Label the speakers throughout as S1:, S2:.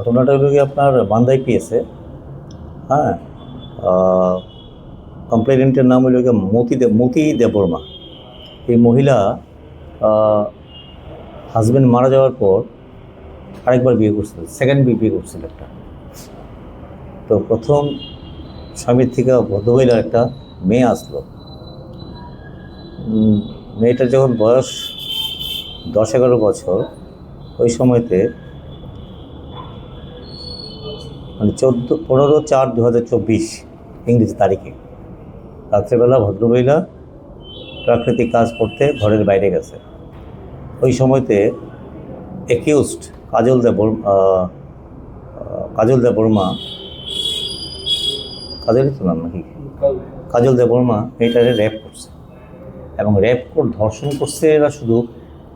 S1: ঘটনাটা হলো কি আপনার মান্দাই পিএসে। হ্যাঁ, কমপ্লেনেন্টের নাম হলো কি মতি দেববর্মা। এই মহিলা হাজব্যান্ড মারা যাওয়ার পর আরেকবার বিয়ে করছিল, সেকেন্ড বিয়ে করছিল একটা। তো প্রথম স্বামীর থেকে ভদ্রমহিলার একটা মেয়ে আসলো। মেয়েটার যখন বয়স 10-11 বছর, ওই সময়তে মানে 15/4/2024 ইংরেজি তারিখে রাত্রেবেলা ভদ্রমহিলা প্রাকৃতিক কাজ করতে ঘরের বাইরে গেছে। ওই সময়তে অ্যাকিউজড কাজল দেববর্মা, কাজলই তো নাম নাকি, কাজল দেববর্মা মেয়েটারে র্যাপ করছে এবং ধর্ষণ করছে। এরা শুধু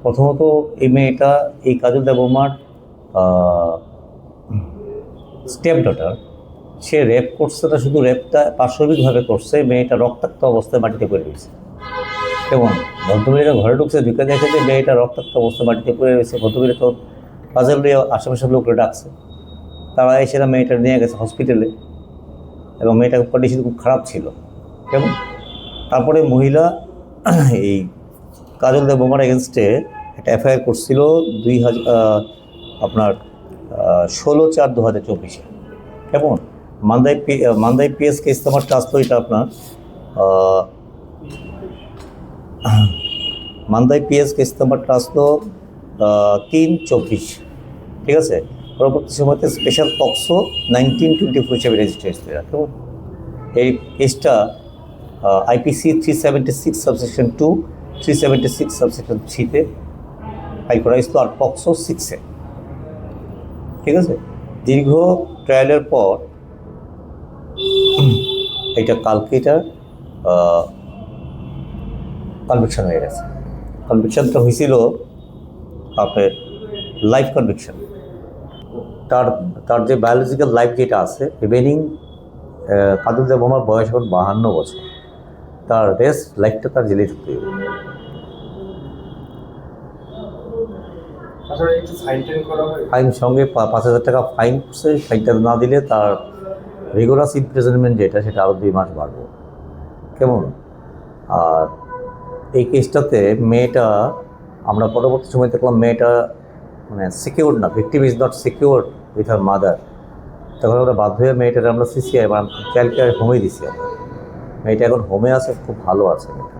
S1: প্রথমত এই মেয়েটা, এই কাজল দেববর্মার স্টেপ ডটার, সে র্যাপ করছে। তা শুধু র্যাপটা পাশবিকভাবে করছে, মেয়েটা রক্তাক্ত অবস্থায় মাটিতে পড়ে রয়েছে। এবং ভদ্রমহিলা ঘরে ঢুকছে, ঢুকে দেখে যে মেয়েটা রক্তাক্ত অবস্থায় মাটিতে পড়ে রয়েছে। ভদ্রমহিলা তো কাজল দিয়ে আশেপাশের লোকরা ডাকছে, তারা এসে মেয়েটা নিয়ে গেছে হসপিটালে এবং মেয়েটার কন্ডিশন খুব খারাপ ছিল। কেমন তারপরে মহিলা এই কাজল দেববর্মার এগেনস্টে একটা এফআইআর করছিল 16/4/2024। কেমন মান্দাই পিএস কেস তোমার আসলো, এটা আপনার মান্দাই পিএস কেস নাম্বারটা আসলো 3/24। ঠিক আছে, পরবর্তী সময়তে স্পেশাল পক্সো 1924 হিসেবে রেজিস্টার হয়েছিল। কেমন এই কেসটা আইপিসি 376 সাবসেকশন 2, 376 সাবসেকশন 3-তে ফাইল করা হয়েছিল, আর পক্সো 6-এ। ঠিক আছে, দীর্ঘ ট্রায়ালের পর এটা কালকে এটা কনভিকশন হয়ে গেছে। কনভিকশনটা হয়েছিল আপনার লাইফ কনভিকশন। তার যে বায়োলজিক্যাল লাইফ যেটা আছে রিমেনিং, কাজল দেববর্মার বয়স এখন 52 বছর, তার রেস্ট লাইফটা তার জেলেই থাকতে হবে। ফাইন সঙ্গে 5,000 টাকা ফাইন করছে। ফাইনটা না দিলে তার রিগোরাস ইমপ্রিজনমেন্ট যেটা, সেটা আরও 2 মাস বাড়বে। কেমন আর এই কেসটাতে মেয়েটা, আমরা পরবর্তী সময় দেখলাম মেয়েটা মানে সিকিউর না, victim is not secure with her mother. তখন আমরা বাধ্য হয়ে মেয়েটাকে আমরা সিসিআই চাইল্ড কেয়ার হোমে দিছি। আমরা মেয়েটা এখন হোমে আছে, খুব ভালো আছে মেয়েটা।